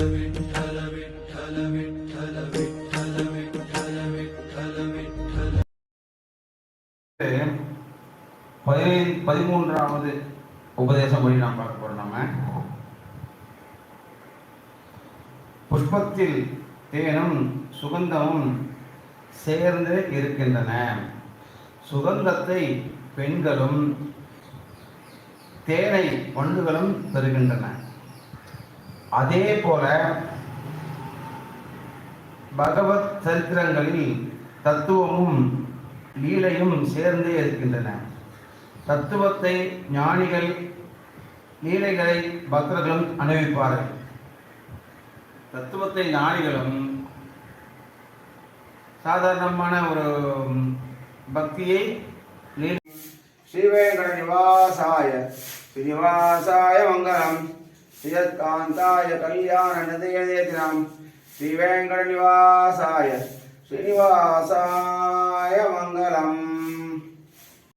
13வது உபதேச மொழி நாம் பார்க்க போறோம். நம்ம புஷ்பத்தில் தேனும் சுகந்தமும் சேர்ந்து இருக்கின்றன. சுகந்தத்தை பெண்களும் தேனை பண்டுகளும் பெறுகின்றன. அதே போல பகவத் சரித்திரங்களில் தத்துவமும் லீலையும் சேர்ந்தே இருக்கின்றன. தத்துவத்தை ஞானிகள், லீலைகளை பக்தர்களும் அனுபவிப்பார்கள். தத்துவத்தை ஞானிகளும் சாதாரணமான ஒரு பக்தியை ஸ்ரீவேங்கட நிவாசாய ஸ்ரீனிவாசாய மங்களம் ஸ்ரீயத்காந்தாய கல்யாண நிதயதேதினம் ஸ்ரீவேங்கட நிவாசாய ஸ்ரீனிவாசாய மங்களம்.